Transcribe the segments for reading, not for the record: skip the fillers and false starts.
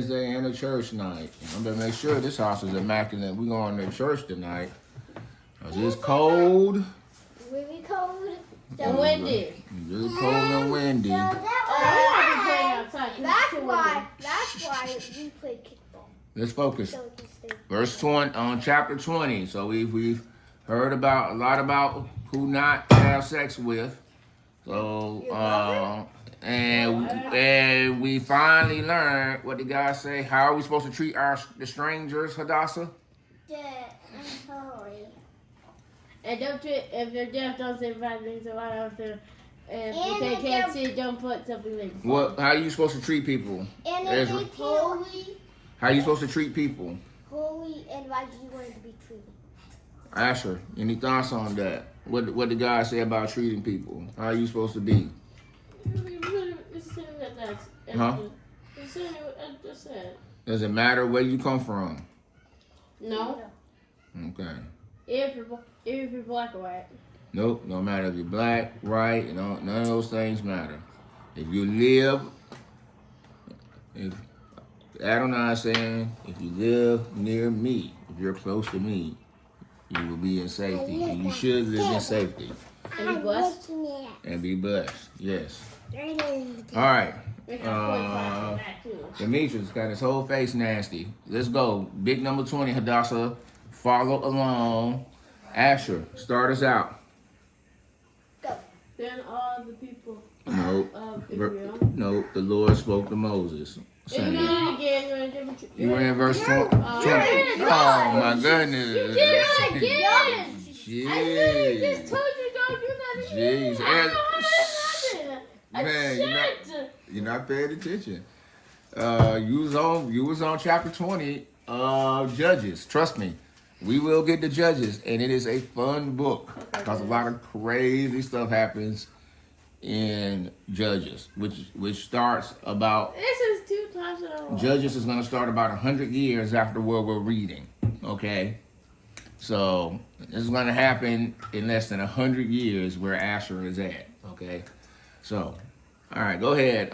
Wednesday and a church night. I'm gonna make sure this house is immaculate. We're going to church tonight. It's cold. Really cold. And windy. Really cold and windy. That's why we play kickball. Let's focus. So we can stay. Verse 20 on chapter 20. So we've heard about a lot about who not to have sex with. So and we finally learned what the guys say. How are we supposed to treat the strangers, Hadassah? Dad, I'm sorry. And don't treat, if they're deaf, don't say bad things about them. If they can't see, don't put something like that. What? How are you supposed to treat people? And if they holy, How are you supposed to treat people? holy, and why do you want to be treated? Asher, any thoughts on that? What the guys say about treating people? How are you supposed to be? Huh? Does it matter where you come from? No. Okay. If you're black or white. Nope, no matter if you're black, white, none of those things matter. If you live, if Adonai is saying, if you live near me, if you're close to me, you will be in safety. And you should live in safety. And be blessed. And be blessed, yes. All right. Demetrius got his whole face nasty. Let's go. Big number 20, Hadassah. Follow along. Asher, start us out. Go. Then all the people Nope. of Israel. Nope. The Lord spoke to Moses. Again, You were in verse 20. Oh my goodness. You did it again. Jeez. I just told you don't do that again. Jeez. I don't know how that happened. Man, you're not paying attention. You was on chapter 20 of Judges. Trust me. We will get to Judges, and it is a fun book because a lot of crazy stuff happens in Judges, which starts about. This is 2 times in a row. Judges is going to start about 100 years after what we're reading. Okay, so this is going to happen in less than 100 years where Asher is at. Okay, so all right, go ahead,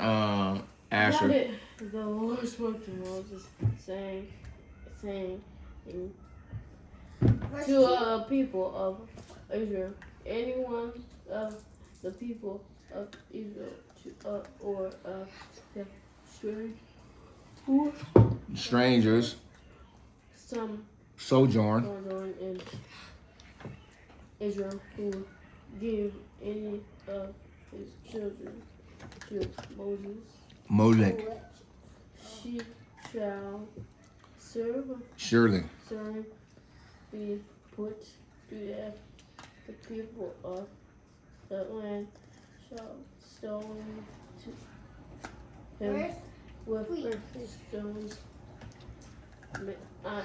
Asher. The Lord spoke to Moses, saying. To people of Israel, anyone of the people of Israel, or the Strangers, some sojourn in Israel, who give any of his children to Moses, Molech, she shall surely. Be put to death. The people of the land shall stone him with earthly stones. I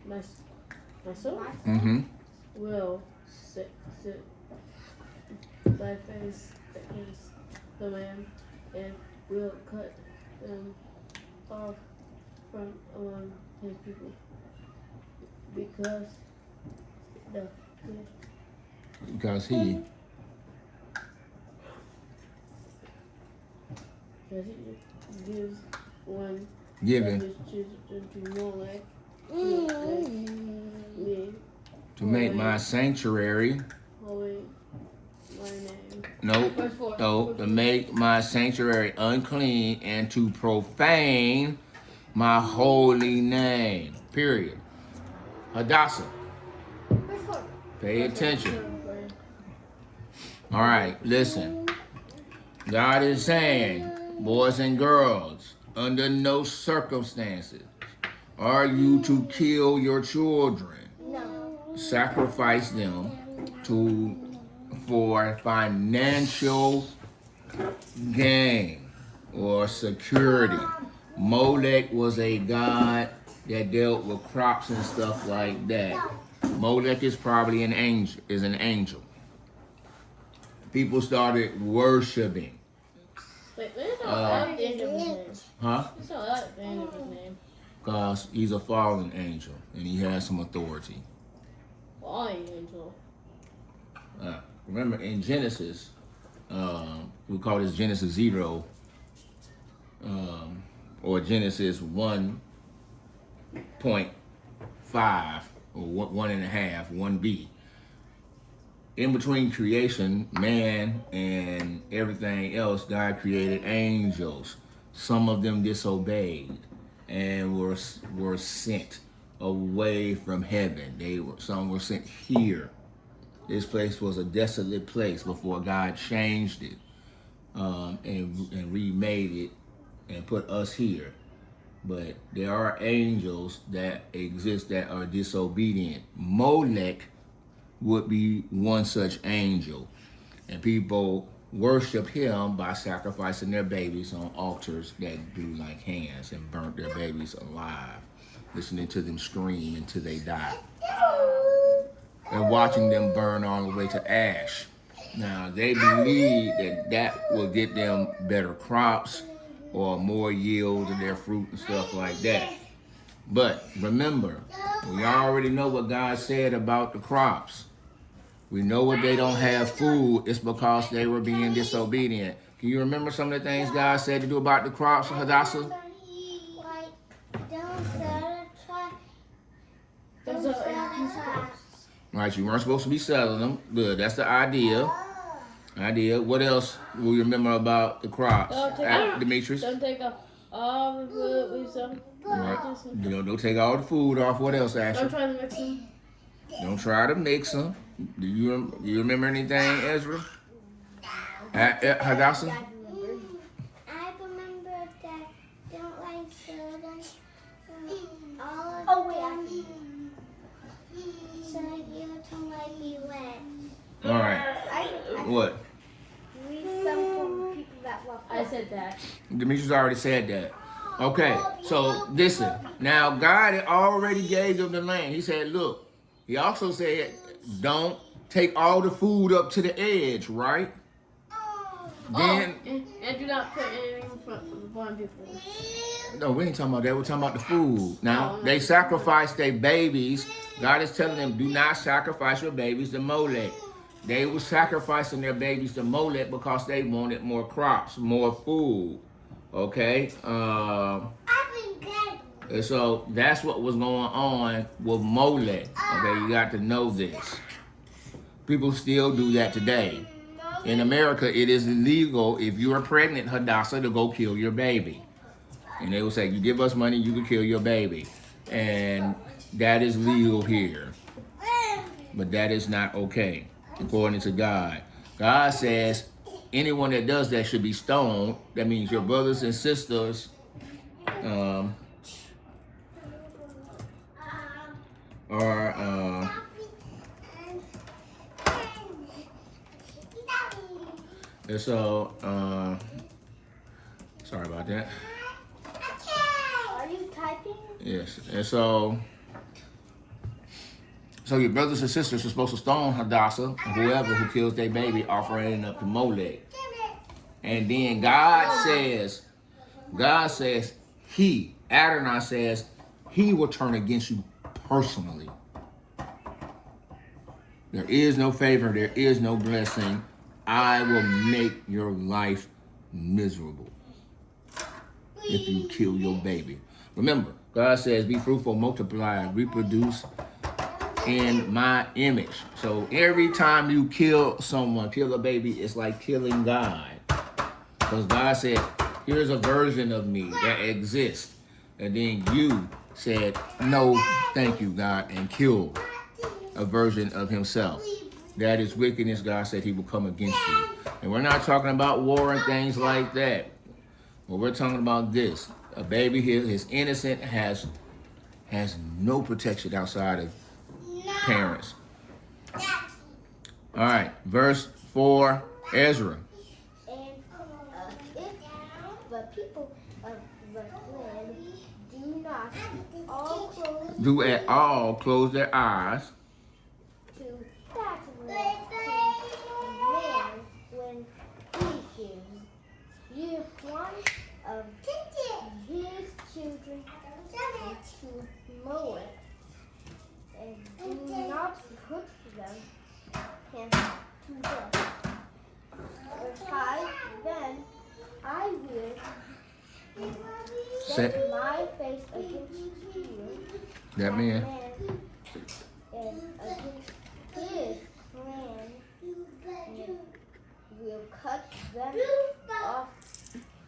myself will sit my face against the land and will cut them off from among his people. Because he gives one given of his children to Molech to make my sanctuary. Holy my name. No, to make my sanctuary unclean and to profane my holy name. Period. Hadassah, pay attention. All right, listen. God is saying, boys and girls, under no circumstances are you to kill your children. No. Sacrifice them for financial gain or security. Molech was a god that dealt with crops and stuff like that. Molech is probably an angel. People started worshiping. Wait, there's no at the end of his name. Huh? There's no at the end of his name. Because he's a fallen angel and he has some authority. Fallen angel. Remember in Genesis, we call this Genesis 0. or Genesis 1.5 or 1.5, 1b. In between creation, man and everything else, God created angels. Some of them disobeyed and were sent away from heaven. Some were sent here. This place was a desolate place before God changed it and remade it and put us here. But there are angels that exist that are disobedient. Molech would be one such angel. And people worship him by sacrificing their babies on altars that do like hands and burnt their babies alive, listening to them scream until they die. And watching them burn all the way to ash. Now, they believe that will get them better crops or more yield of their fruit and stuff like that. But remember, we already know what God said about the crops. We know what they don't have food. It's because they were being disobedient. Can you remember some of the things God said to do about the crops, Hadassah? Like, don't sell the trash. Right, you weren't supposed to be selling them. Good, that's the idea. What else will you remember about the crops? Demetrius? Don't take off all the food we sell. Right. Don't take all the food off. What else, Ashley? Don't try to mix them. Don't try to mix them. Do you remember anything, Ezra? Hadassah? I remember that don't like soda. All of them. So you don't like be wet. All right. What? Read some from people that love. I said that. Demetrius already said that. Okay, so listen. Now, God had already gave them the land. He said, look, he also said, don't take all the food up to the edge, right? Then, And do not put anything in front of the blind people. no, we ain't talking about that. We're talking about the food. Now, they sacrificed their babies. God is telling them, do not sacrifice your babies to Molech. They were sacrificing their babies to Molech because they wanted more crops, more food. Okay? And so that's what was going on with Molech. Okay, you got to know this. People still do that today. In America, it is illegal if you are pregnant, Hadassah, to go kill your baby. And they will say, you give us money, you can kill your baby. And that is legal here. But that is not okay, according to God. God says anyone that does that should be stoned. That means your brothers and sisters and so, sorry about that. Are you typing? Yes, and so your brothers and sisters are supposed to stone Hadassah, or whoever who kills their baby, offering it up to Molech. And then God says, Adonai says, he will turn against you personally. There is no favor, there is no blessing. I will make your life miserable if you kill your baby. Remember, God says, be fruitful, multiply, reproduce in my image. So every time you kill someone, kill a baby, it's like killing God. Because God said, here's a version of me that exists. And then you said, no, thank you, God, and killed a version of himself. That is wickedness. God said he will come against you. And we're not talking about war and things like that. Well, we're talking about this. A baby here is innocent, has no protection outside of parents. All right, verse 4, Ezra. And if the people of the land do at all close their eyes to that man when he hears one of his children to Moab, and do not put them to death. Then I will set my face against you, That man. and against his clan, and will cut them off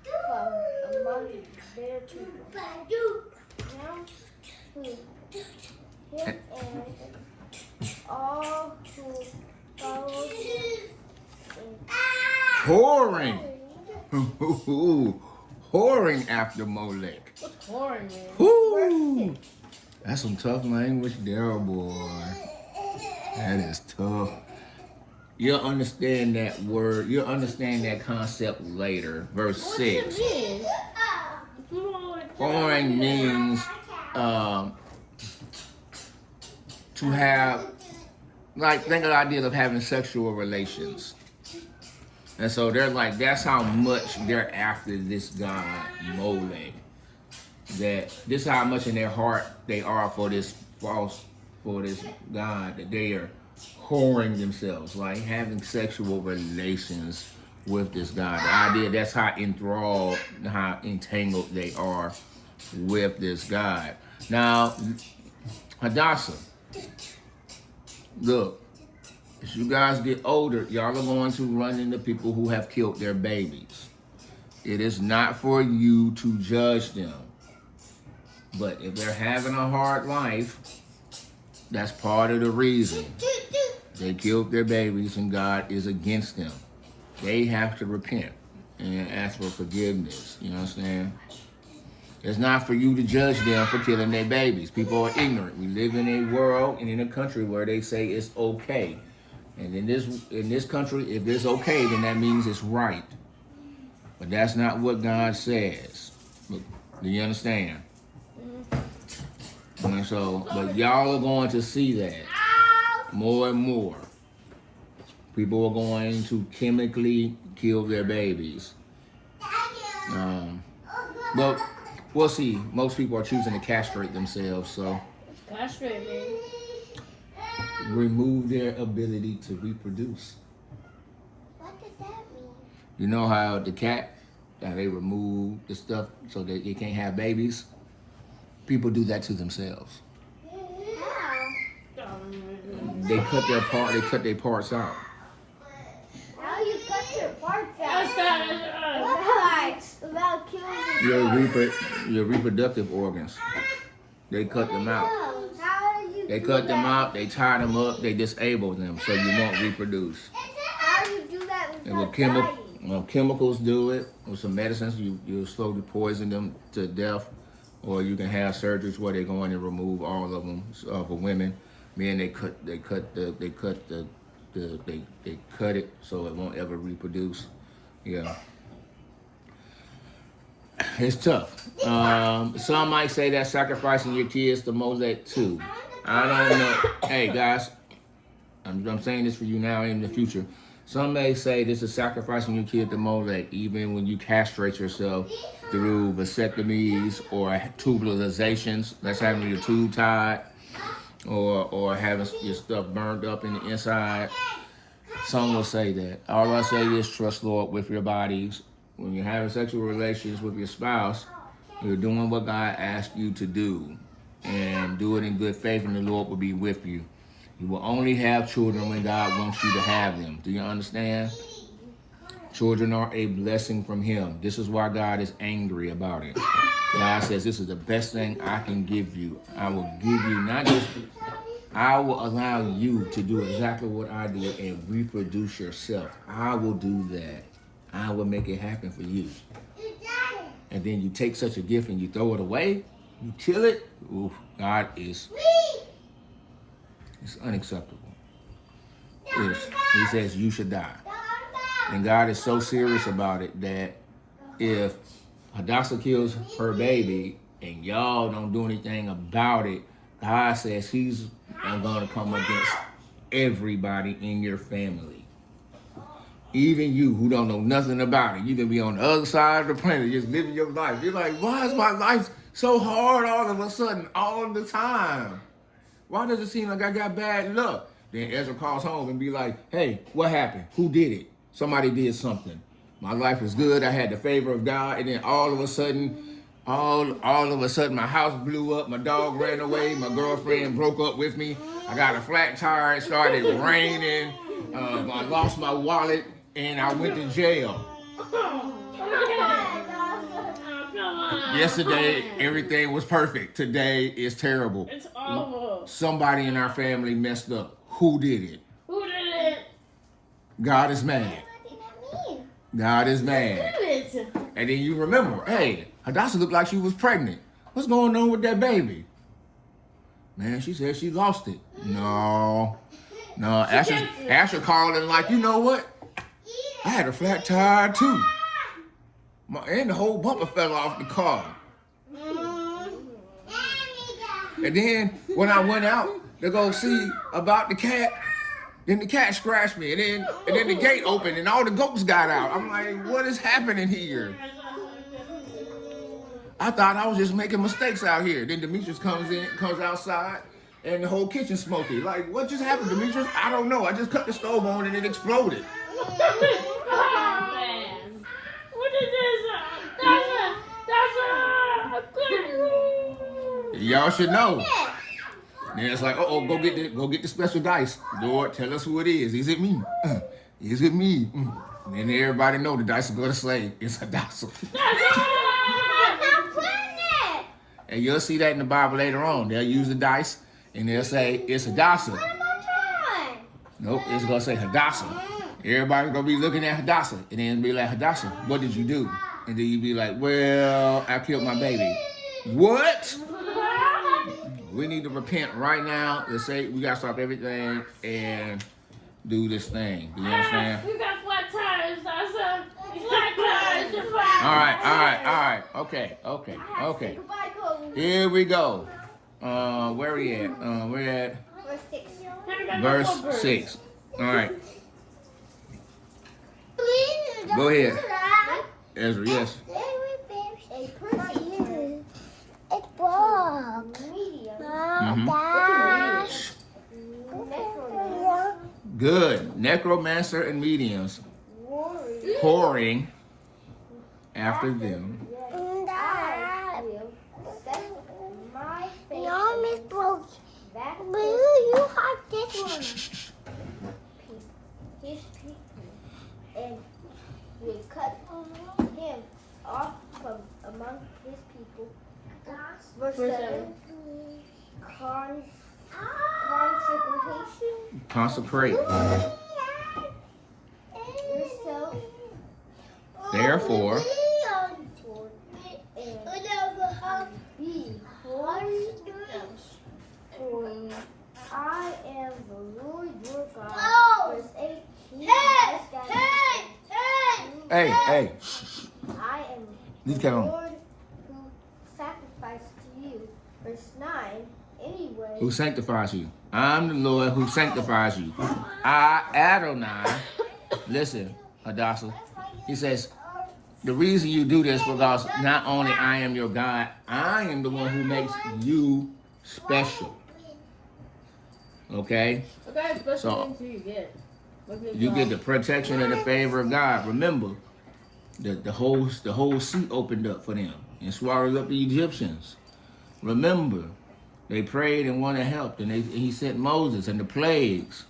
from among their people. Now, him and all who follow him Whoring. Whoring after Molech. What's whoring, man? Woo. That's some tough language there, boy. That is tough. You'll understand that word. You'll understand that concept later. Verse 6. Whoring means to have, like, think of the idea of having sexual relations. And so they're like, that's how much they're after this god, Molech. That this is how much in their heart they are for this god, that they are whoring themselves, like having sexual relations with this god. The idea, that's how enthralled, how entangled they are with this god. Now, Hadassah, look, as you guys get older, y'all are going to run into people who have killed their babies. It is not for you to judge them. But if they're having a hard life, that's part of the reason. They killed their babies and God is against them. They have to repent and ask for forgiveness. You know what I'm saying? It's not for you to judge them for killing their babies. People are ignorant. We live in a world and in a country where they say it's okay. And in this country, if it's okay, then that means it's right. But that's not what God says. Look, do you understand? And so, but y'all are going to see that more and more. People are going to chemically kill their babies. But we'll see. Most people are choosing to castrate themselves, so Castrate, man. remove their ability to reproduce. What does that mean? You know how the cat, how they remove the stuff so that it can't have babies? People do that to themselves. How? They cut their parts out. How you cut your parts out? Without killing Your reproductive organs. They cut them out. How you They do cut them that? out, they tie them up, they disable them so you won't reproduce. How you do that And without dying? chemicals do it, with some medicines, you slowly poison them to death, or you can have surgeries where they go in and remove all of them for women. Men, they cut it so it won't ever reproduce. Yeah. It's tough. Some might say that sacrificing your kids to Molech too. I don't know. Hey guys, I'm saying this for you now and in the future. Some may say this is sacrificing your kid to Molech, even when you castrate yourself through vasectomies or tubalizations. That's having your tube tied, or having your stuff burned up in the inside. Some will say that. All I say is trust Lord with your bodies. When you're having sexual relations with your spouse, you're doing what God asked you to do, and do it in good faith, and the Lord will be with you. You will only have children when God wants you to have them. Do you understand? Children are a blessing from Him. This is why God is angry about it. God says, this is the best thing I can give you. I will give you not just, I will allow you to do exactly what I did and reproduce yourself. I will do that. I will make it happen for you. And then you take such a gift and you throw it away, you kill it. Ooh, God is, it's unacceptable. He says you should die. And God is so serious about it that if Hadassah kills her baby and y'all don't do anything about it, God says He's going to come against everybody in your family. Even you who don't know nothing about it. You can be on the other side of the planet just living your life. You're like, why is my life so hard all of a sudden, all the time? Why does it seem like I got bad luck? Then Ezra calls home and be like, hey, what happened? Who did it? Somebody did something. My life was good. I had the favor of God. And then all of a sudden, All of a sudden, my house blew up. My dog ran away. My girlfriend broke up with me. I got a flat tire. It started raining. I lost my wallet, and I went to jail. Yesterday, everything was perfect. Today is terrible. It's awful. Somebody in our family messed up. Who did it? Who did it? God is mad. God is mad. Who did it? And then you remember, hey, Hadassah looked like she was pregnant. What's going on with that baby? Man, she said she lost it. No. Asher called and like, you know what? I had a flat tire too. And the whole bumper fell off the car. And then when I went out to go see about the cat, then the cat scratched me. And then the gate opened and all the goats got out. I'm like, what is happening here? I thought I was just making mistakes out here. Then Demetrius comes outside, and the whole kitchen smoky. Like, what just happened, Demetrius? I don't know. I just cut the stove on and it exploded. Oh, man. What is this? That's a good. Y'all should know. Then it's like, go get the special dice. Lord, tell us who it is. Is it me? Is it me? And then everybody know the dice are gonna say it's Hadassah. And you'll see that in the Bible later on. They'll use the dice and they'll say it's Hadassah. Nope, it's gonna say Hadassah. Everybody's gonna be looking at Hadassah and then be like, Hadassah, what did you do? And then you be like, well, I killed my baby. What? We need to repent right now. Let's say we gotta stop everything and do this thing. Do you understand? We got flat tires, Hadassah. Flat tires. All right. Okay. Here we go. Where we at? We're at verse 6. All right. Go ahead. Ezra, yes. Good. Necromancer and mediums whoring after them. You have this one. His people, and we cut him off from among his people. Verse 7. Consecrate. Yourself. Therefore, Be holy, for I am the Lord your God. Verse 18. hey. I am Leave the that on. Lord who sacrificed to you. Verse 9. Anyway. Who sanctifies you? I'm the Lord who sanctifies you. I, Adonai, listen, Hadassah. He says, the reason you do this because not only I am your God, I am the one who makes you special. Okay? What kind of special So, things do you get? You get the protection and the favor of God. Remember, the whole sea opened up for them and swallowed up the Egyptians. Remember, they prayed and wanted help, and he sent Moses and the plagues.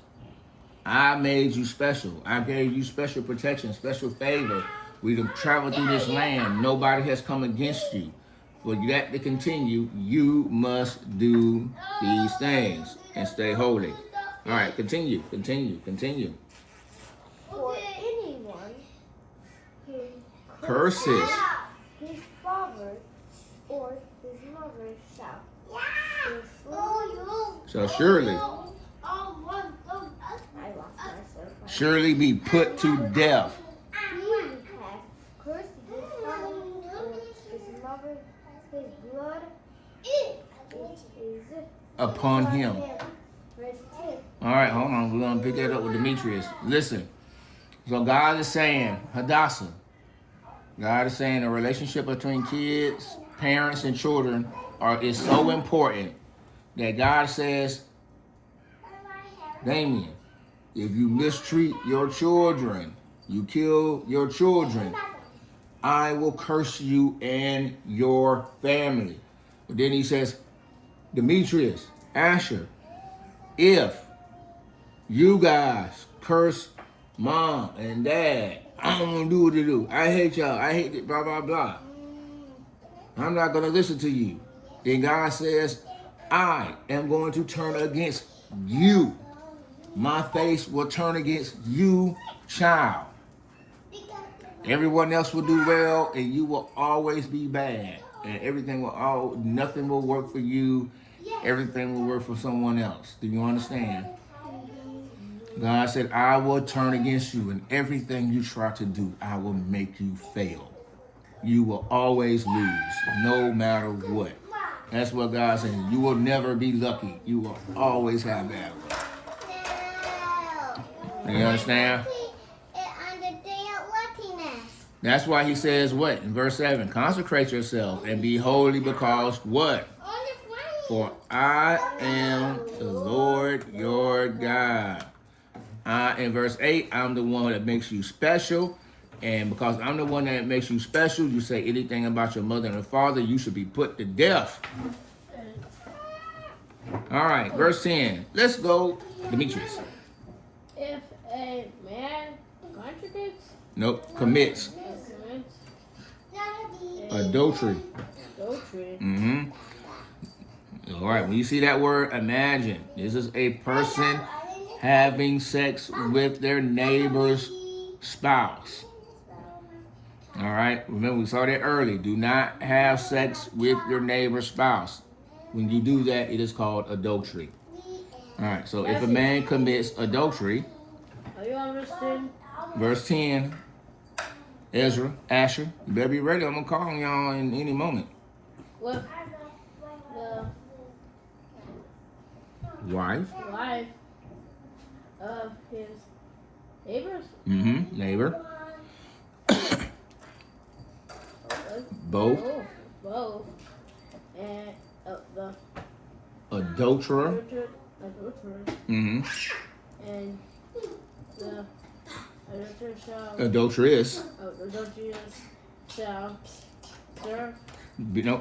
I made you special. I gave you special protection, special favor. We have traveled through this land. Nobody has come against you. For that to continue, you must do these things and stay holy. All right, continue. For anyone who Curses. his father or his mother So surely, I lost myself. surely be put to death. He who has cursed his father or his mother, his blood is Upon him. Verse 10. All right, hold on. We're going to pick that up with Demetrius. Listen. So God is saying, Hadassah, God is saying the relationship between kids, parents, and children is so important that God says, Damien, if you mistreat your children, you kill your children, I will curse you and your family. But then he says, Demetrius, Asher, if you guys curse mom and dad, I don't want to do what you do. I hate y'all. I hate it, blah, blah, blah. I'm not going to listen to you. Then God says, I am going to turn against you. My face will turn against you, child. Everyone else will do well, and you will always be bad. And nothing will work for you. Everything will work for someone else. Do you understand? God said, I will turn against you, and everything you try to do, I will make you fail. You will always lose, no matter what. That's what God said. You will never be lucky. You will always have bad luck. You understand? That's why he says what? In verse 7, consecrate yourself and be holy because what? For I am the Lord your God. In verse 8, I'm the one that makes you special. And because I'm the one that makes you special, you say anything about your mother and father, you should be put to death. All right, verse 10. Let's go, Demetrius. If a man contradicts. Nope, commits. Adultery. Mm-hmm. All right, when you see that word, imagine. This is a person having sex with their neighbor's spouse. All right, remember we saw that early. Do not have sex with your neighbor's spouse. When you do that, it is called adultery. All right, so if a man commits adultery, are you on verse 10? Verse 10, Ezra, Asher, you better be ready. I'm going to call on y'all in any moment. With the Wife of his neighbors? Mm-hmm, neighbor. Both. And the Adulterer. Mm-hmm. And the Adulteress.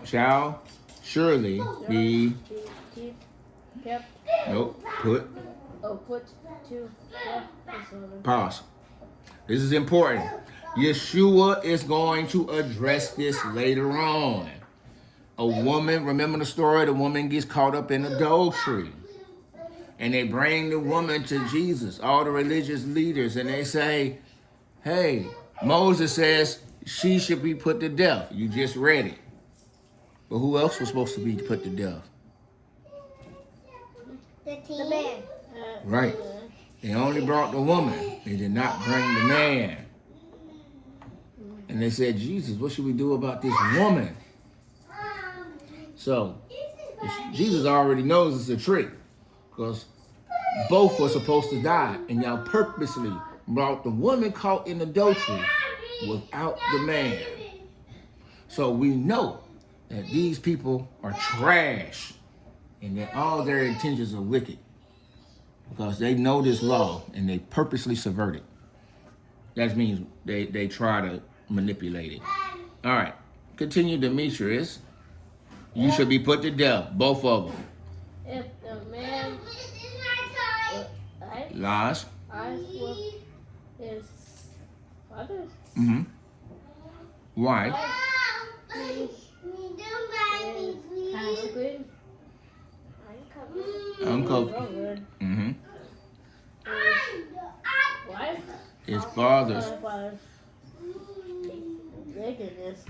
Shall surely be kept. Nope. Put To death. Pause. This is important. Yeshua is going to address this later on. A woman, remember the story? The woman gets caught up in adultery. And they bring the woman to Jesus, all the religious leaders, and they say, hey, Moses says she should be put to death. You just read it. But who else was supposed to be put to death? The man. Right. They only brought the woman. They did not bring the man. And they said, Jesus, what should we do about this woman? So, Jesus already knows it's a trick. Because both were supposed to die. And y'all purposely brought the woman caught in adultery without the man. So we know that these people are trash. And that all their intentions are wicked. Because they know this law and they purposely subvert it. That means they try to manipulate it. All right. Continue, Demetrius. You should be put to death, both of them. If the man lies with his father's wife, uncovered. His father's nakedness.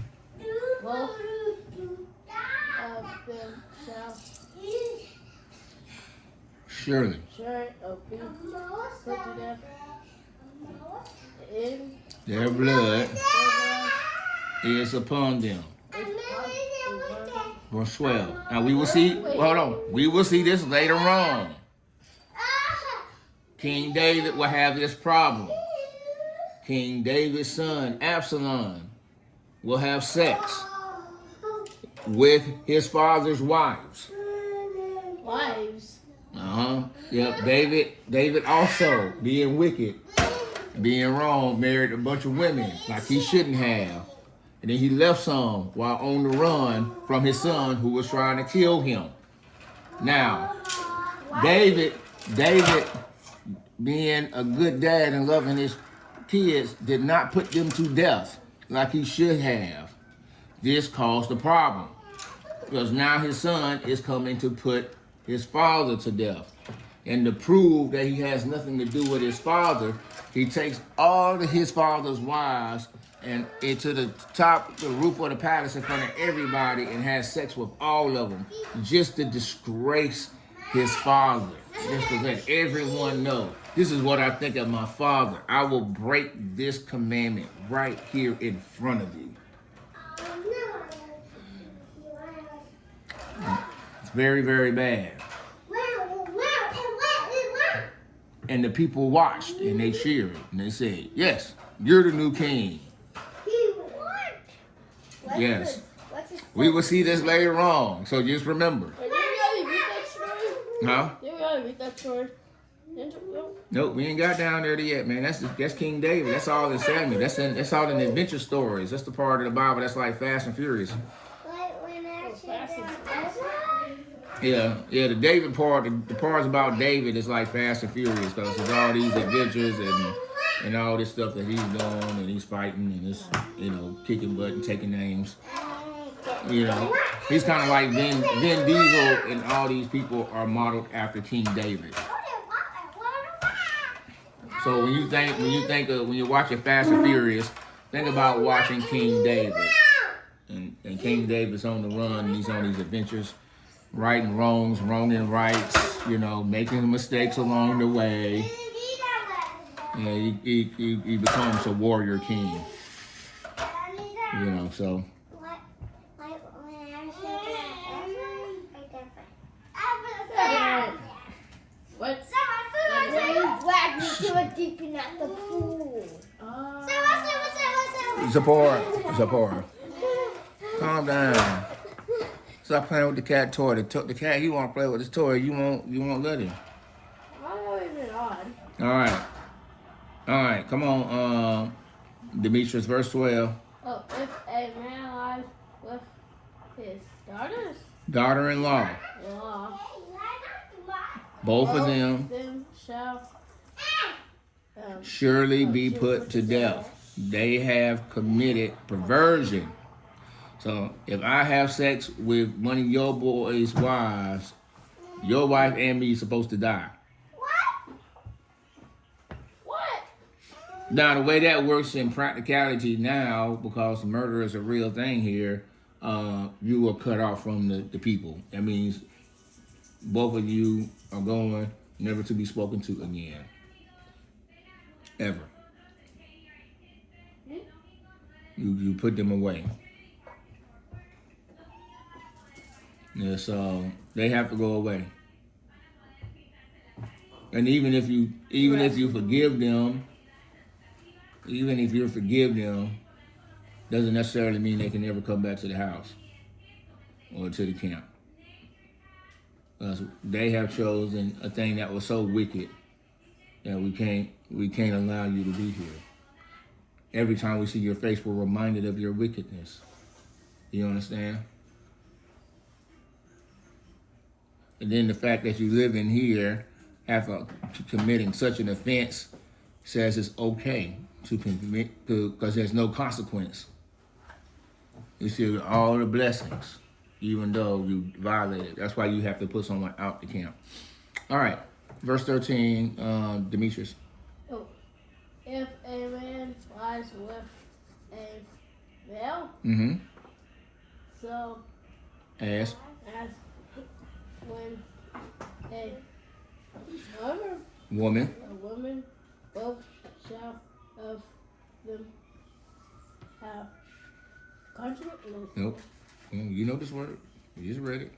Both of them shall surely be put to death. In their blood is upon them. Verse 12. Now we will see, hold on. We will see this later on. King David will have this problem. King David's son, Absalom, will have sex with his father's wives. Wives? Yep, David also, being wicked, being wrong, married a bunch of women like he shouldn't have. And then he left some while on the run from his son who was trying to kill him. Now, David, being a good dad and loving his kids, did not put them to death like he should have. This caused a problem because now his son is coming to put his father to death. And to prove that he has nothing to do with his father, he takes all of his father's wives and into the roof of the palace in front of everybody and has sex with all of them just to disgrace his father, just to let everyone know, this is what I think of my father. I will break this commandment right here in front of you. It's very, very bad. And the people watched and they cheered and they said, yes, you're the new king. Yes. We will see this later on, so just remember. Did you really read that story? Huh? Did you really read that story? Nope, we ain't got down there yet, man. That's King David. That's all in Samuel. That's all in the adventure stories. That's the part of the Bible that's like Fast and Furious. Yeah, the David part, the parts about David is like Fast and Furious because there's all these adventures and all this stuff that he's doing and he's fighting and he's, kicking butt and taking names. He's kind of like Vin Diesel, and all these people are modeled after King David. So when you're watching Fast and Furious, think about watching King David. And King David's on the run and he's on these adventures, righting wrongs, wronging rights, making mistakes along the way. He becomes a warrior king. So. What? Deep in the pool. Zipporah. Calm down. Stop playing with the cat toy. The cat, he want to play with his toy. You won't let him. Why is it on? All right. Come on, Demetrius, verse 12. Oh, if a man lies with his Daughter-in-law. Both of them shall surely be put to death. They have committed perversion. So if I have sex with one of your boys' wives, your wife and me is supposed to die. What? Now, the way that works in practicality now, because murder is a real thing here, you will cut off from the people. That means both of you are going never to be spoken to again. Ever. You put them away. Yeah, so they have to go away. And even if you forgive them, doesn't necessarily mean they can never come back to the house or to the camp. Because they have chosen a thing that was so wicked that we can't allow you to be here. Every time we see your face, we're reminded of your wickedness. You understand? And then the fact that you live in here after committing such an offense says it's okay to commit because there's no consequence. You see all the blessings, even though you violated. That's why you have to put someone out the camp. All right, verse 13, Demetrius. Oh, if a man lies with a male, so as when a woman, both shall of them have contract. Nope. You know this word. You just read it.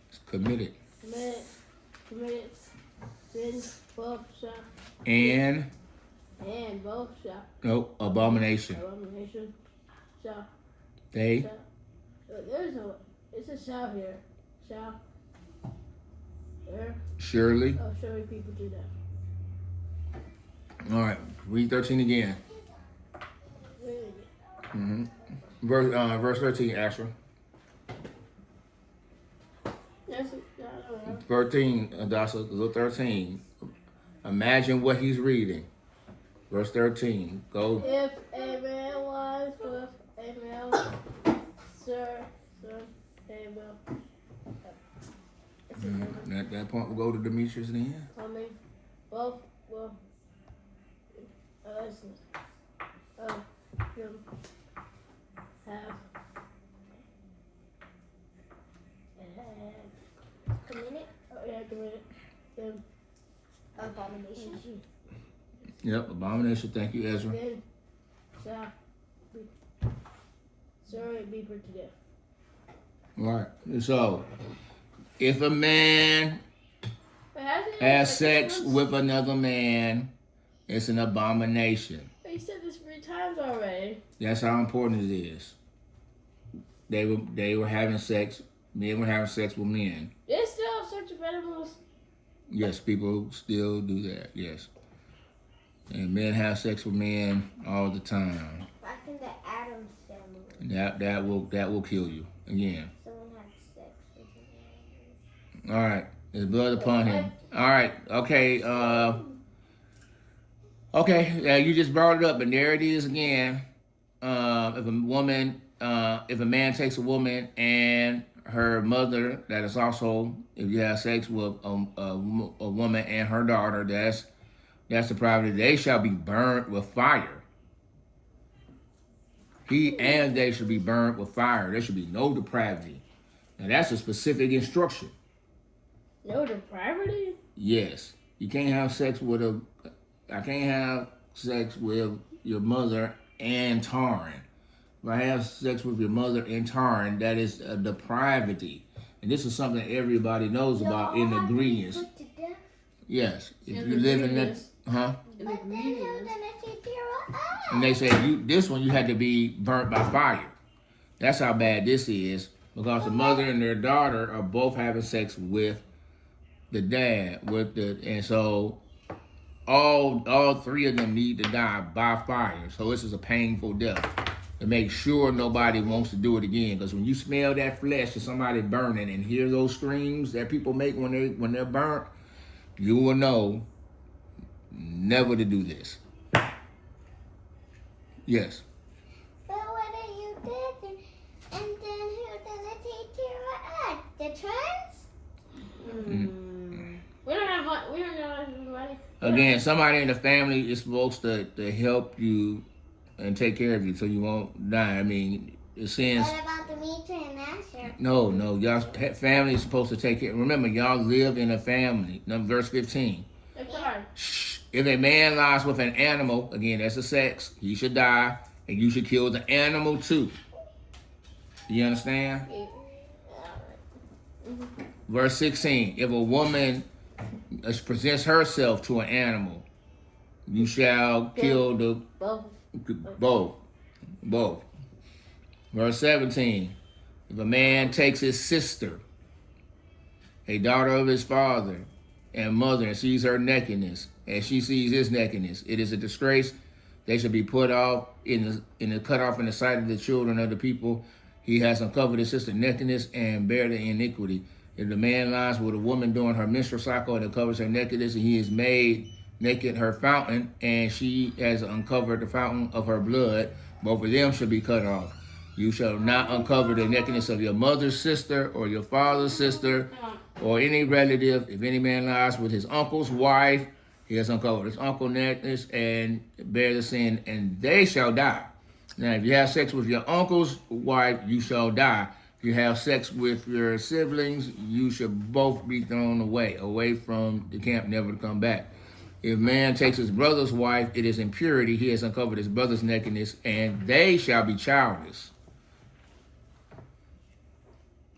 It's committed. Committed. Then both shall. And both shall. No, abomination. Abomination shall. They. Shall. It's a shall here. Shall. There. Surely. Oh, surely people do that. All right. Read 13 again. Verse 13, Asher. That's I don't know. 13, Adasa, look 13. Imagine what he's reading. Verse 13. Go. If a man lies with a male servant, they will. At that point, we'll go to Demetrius then. I mean, both will. Listen. Them have. Committed Oh, yeah, committed them. abomination. Yep, abomination. Thank you, Ezra. Then shall be surely be put to death. Right. So, if a man But hasn't it has like sex once? with another man, it's an abomination. You said this 3 times already. That's how important it is. They were having sex. Men were having sex with men. There's still such animals. Yes, people still do that. Yes, and men have sex with men all the time. Back in the Adams family, That will kill you again. someone had sex with an All right, there's blood upon him. All right, okay, okay. You just brought it up, and there it is again. If a man takes a woman and her mother, that is also, if you have sex with a woman and her daughter, that's depravity. They shall be burned with fire. He and they should be burned with fire. There should be no depravity. Now that's a specific instruction. No depravity? Yes, you can't have sex with I can't have sex with your mother and Tarn. If I have sex with your mother and Tarn, that is a depravity. And this is something everybody knows about in the ingredients. Put to death. Yes, if In you the live in that, ingredients. huh? In the But then ingredients. he'll gonna take care of us. And they say this one you had to be burnt by fire. That's how bad this is, because the mother and their daughter are both having sex with the dad, and so all 3 of them need to die by fire. So this is a painful death to make sure nobody wants to do it again. Because when you smell that flesh of somebody burning and hear those screams that people make when they're burnt, you will know never to do this. Yes. But what are you doing? And then who's gonna take care of us? The twins? We don't have money. We don't have money. Again, somebody in the family is supposed to help you and take care of you so you won't die. I mean, it says What about Dimitri and Asher? no. Y'all family is supposed to take care. Remember, y'all live in a family. Verse 15. It's hard. If a man lies with an animal, again, that's a sex, he should die, and you should kill the animal too. You understand? Verse 16. If a woman presents herself to an animal, you shall kill the both. Verse 17. If a man takes his sister, a daughter of his father and mother, and sees her nakedness, and she sees his nakedness, it is a disgrace. They shall be put off cut off in the sight of the children of the people. He has uncovered his sister's nakedness and bear the iniquity. If the man lies with a woman during her menstrual cycle and uncovers her nakedness, and he has made naked her fountain, and she has uncovered the fountain of her blood, both of them shall be cut off. You shall not uncover the nakedness of your mother's sister or your father's sister or any relative. If any man lies with his uncle's wife, he has uncovered his uncle's nakedness and bear the sin, and they shall die. Now, if you have sex with your uncle's wife, you shall die. If you have sex with your siblings, you should both be thrown away from the camp, never to come back. If man takes his brother's wife, it is impurity. He has uncovered his brother's nakedness, and they shall be childless.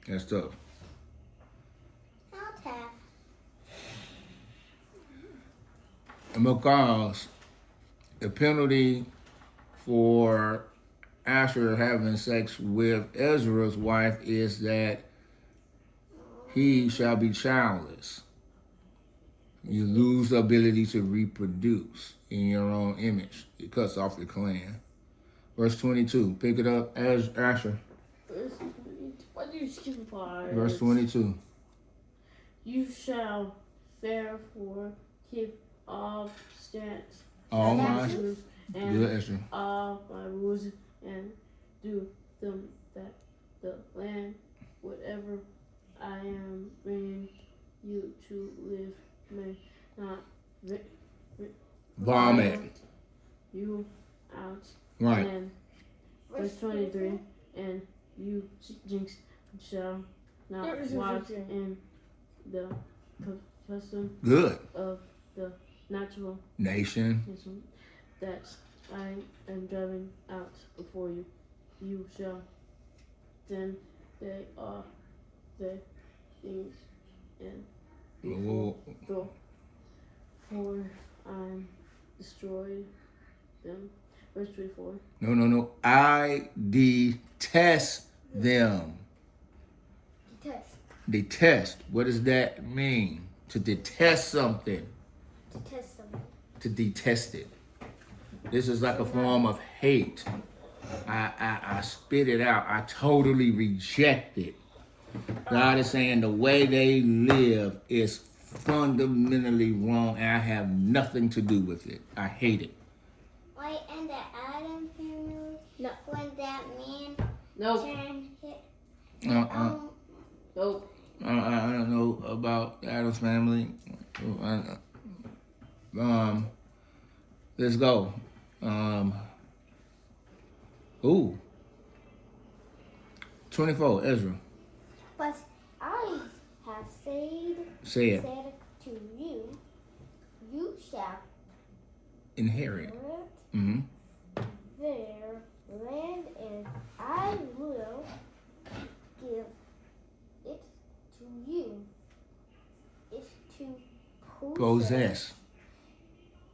That's tough. How tough? And because the penalty for Asher having sex with Ezra's wife is that he shall be childless. You lose the ability to reproduce in your own image. It cuts off your clan. Verse 22. Pick it up as Asher. Verse 20. Why do you skip part? Verse 22. You shall therefore keep all statutes All my statutes and good Esther. all my rules and do them that the land, whatever I am bringing you to live, may not Vomit. you out. Right. And verse 23, and you jinx shall not walk in the custom Good. of the natural Nation. that I am driving out before you. You shall then they are the things and Oh, for I destroyed them. Verse 24. no. I detest them. Detest. Detest. What does that mean? To detest something. Detest someone. To detest it. This is like a form of hate. I spit it out. I totally reject it. God is saying the way they live is fundamentally wrong, and I have nothing to do with it. I hate it. Like in the Adam family, No. when that man Nope. turned hit. Nope. I don't know about the Addams family. Let's go. Ooh. 24, Ezra. But I have Say said it. to you, you shall Inherit. inherit their land, and I will give it to you. It's to Possess.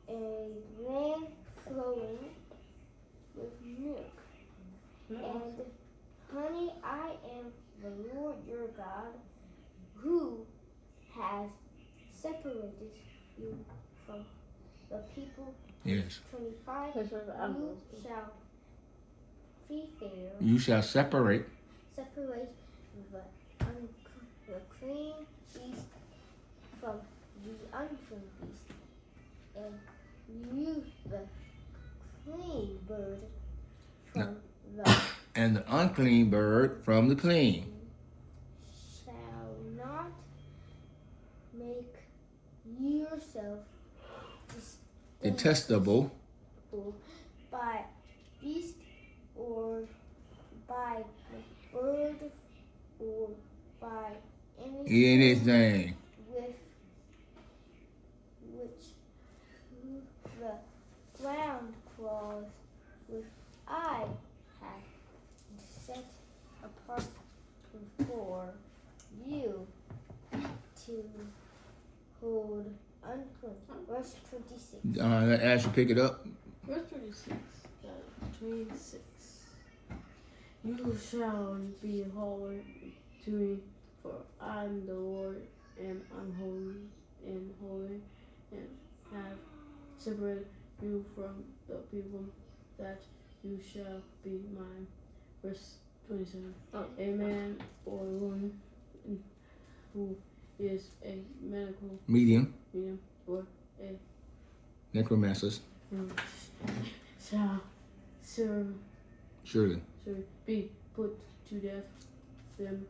a land flowing with milk and honey. I am the Lord your God, who has separated you from the people. Yes. 25. That's what I was. You shall You shall separate separate the clean beast from the unclean beast, and you the clean bird from the and the unclean bird from the clean. shall not make yourself Detestable by beast or by bird or by anything. with which the ground crawls, which I have set apart for you to hold unclean. Verse 26. Let Asher pick it up. Verse 26. 26. You shall be holy to me, for I am the Lord, and I'm holy, and have separated you from the people, that you shall be mine. Verse 27. A man or woman who is a Medium. or a Necromancers. shall Surely. be put to death. Them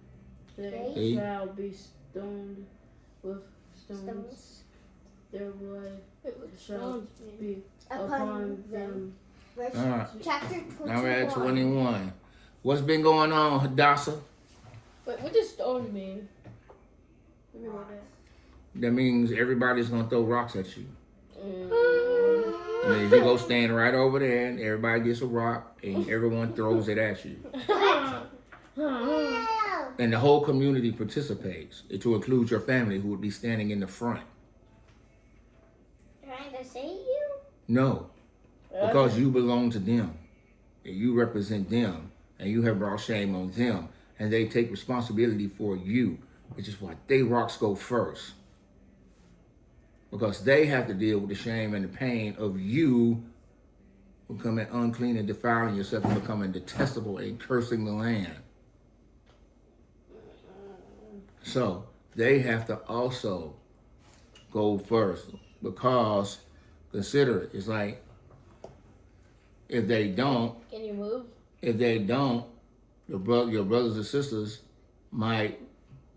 They shall be stoned with stones. Their blood shall be upon them. Verse All right. chapter 21. Now we're at 21. What's been going on, Hadassah? Wait, what does stoned mean? Let me read that. That means everybody's gonna throw rocks at you. Mm. I mean, you go stand right over there, and everybody gets a rock, and everyone throws it at you. And the whole community participates, to include your family, who would be standing in the front. Trying to say you? No, because you belong to them, and you represent them, and you have brought shame on them, and they take responsibility for you, which is why they rocks go first. Because they have to deal with the shame and the pain of you becoming unclean and defiling yourself and becoming detestable and cursing the land. So they have to also go first, because consider it. It's like if they don't, Can you move? your brothers and sisters might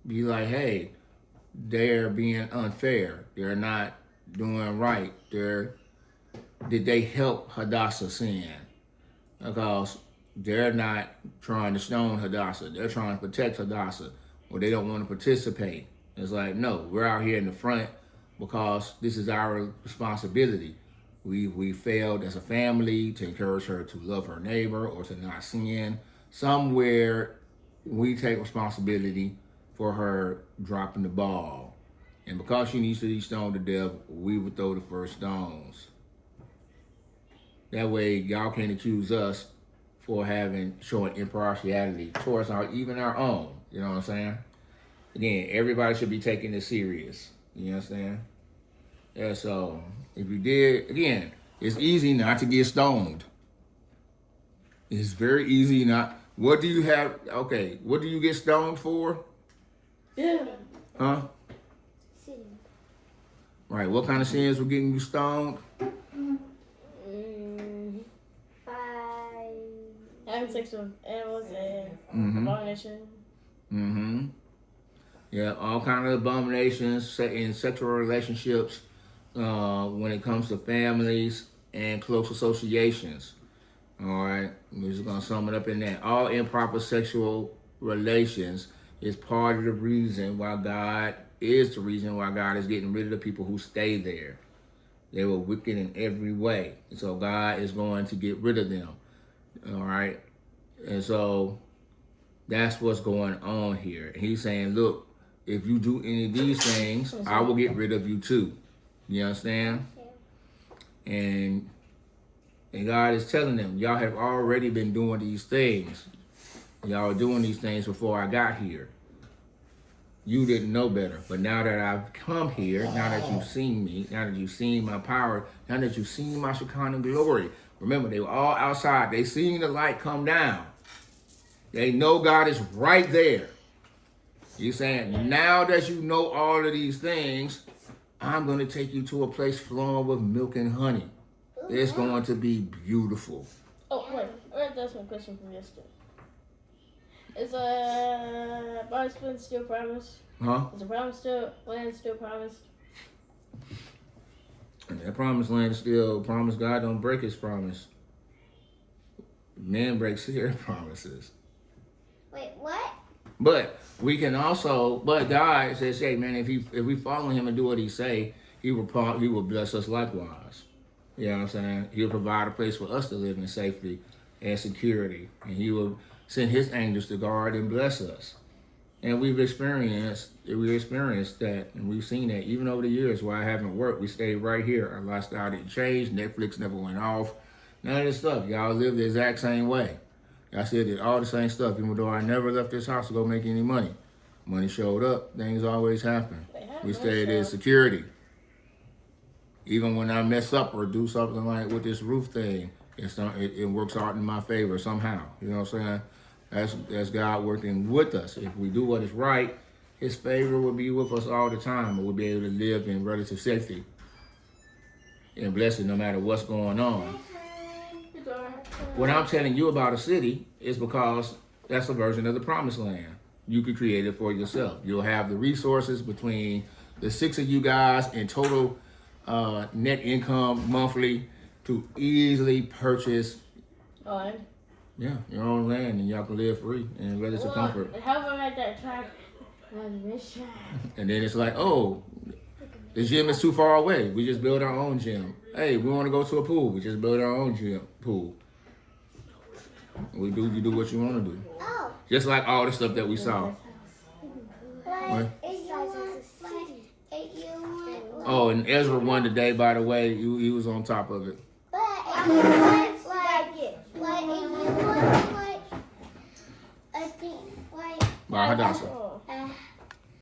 be like, hey, they're being unfair. They're not doing right. Did they help Hadassah sin? Because they're not trying to stone Hadassah. They're trying to protect Hadassah, or they don't want to participate. It's like, no, we're out here in the front because this is our responsibility. We failed as a family to encourage her to love her neighbor or to not sin. Somewhere we take responsibility for her dropping the ball. And because she needs to be stoned to death, we would throw the first stones. That way, y'all can't accuse us for showing impartiality towards even our own. You know what I'm saying? Again, everybody should be taking this serious. You understand? Yeah, so if you did, again, it's easy not to get stoned. It's very easy not. What do you have? Okay, what do you get stoned for? Yeah. Huh? Sin. Right, what kind of sins were getting you stoned? By Having sex with animals and Mm-hmm. abomination. Mm-hmm. Yeah, all kind of abominations in sexual relationships when it comes to families and close associations. All right, we're just going to sum it up in that. All improper sexual relations is part of the reason why God is getting rid of the people who stay there. They were wicked in every way. So God is going to get rid of them. All right. And so that's what's going on here. He's saying, look, if you do any of these things, I will get rid of you too. You understand? And God is telling them, y'all have already been doing these things. Y'all were doing these things before I got here. You didn't know better. But now that I've come here, now that you've seen me, now that you've seen my power, now that you've seen my Shekinah glory. Remember, they were all outside. They seen the light come down. They know God is right there. He's saying, now that you know all of these things, I'm going to take you to a place flowing with milk and honey. It's going to be beautiful. Oh, wait. That's my question from yesterday. Is promised land still promised? Huh? Is the land still promised? And that promised land is still promised. God don't break his promise. Man breaks their promises. Wait, what? But we can also, but God says, hey man, if we follow him and do what he say, he will bless us likewise. You know what I'm saying? He'll provide a place for us to live in safety and security. And he will send his angels to guard and bless us. And we've experienced that, and we've seen that even over the years where I haven't worked. We stayed right here. Our lifestyle didn't change. Netflix never went off. None of this stuff. Y'all live the exact same way. I still did all the same stuff, even though I never left this house to go make any money. Money showed up. Things always happen. We stayed in security. Even when I mess up or do something like with this roof thing, it works out in my favor somehow. You know what I'm saying? That's God working with us. If we do what is right, his favor will be with us all the time, and we'll be able to live in relative safety and blessing no matter what's going on. What I'm telling you about a city is because that's a version of the promised land. You could create it for yourself. You'll have the resources between the 6 of you guys in total net income monthly to easily purchase Land. your own land, and y'all can live free and relative comfort. How about like that track? And then it's like, oh, the gym is too far away. We just build our own gym. Hey, we want to go to a pool. We just build our own pool. You do what you want to do. Oh. Just like all the stuff that we saw. Like, Oh, and Ezra won today, by the way. He was on top of it. But if you want, like, I think, like, By Hadassah.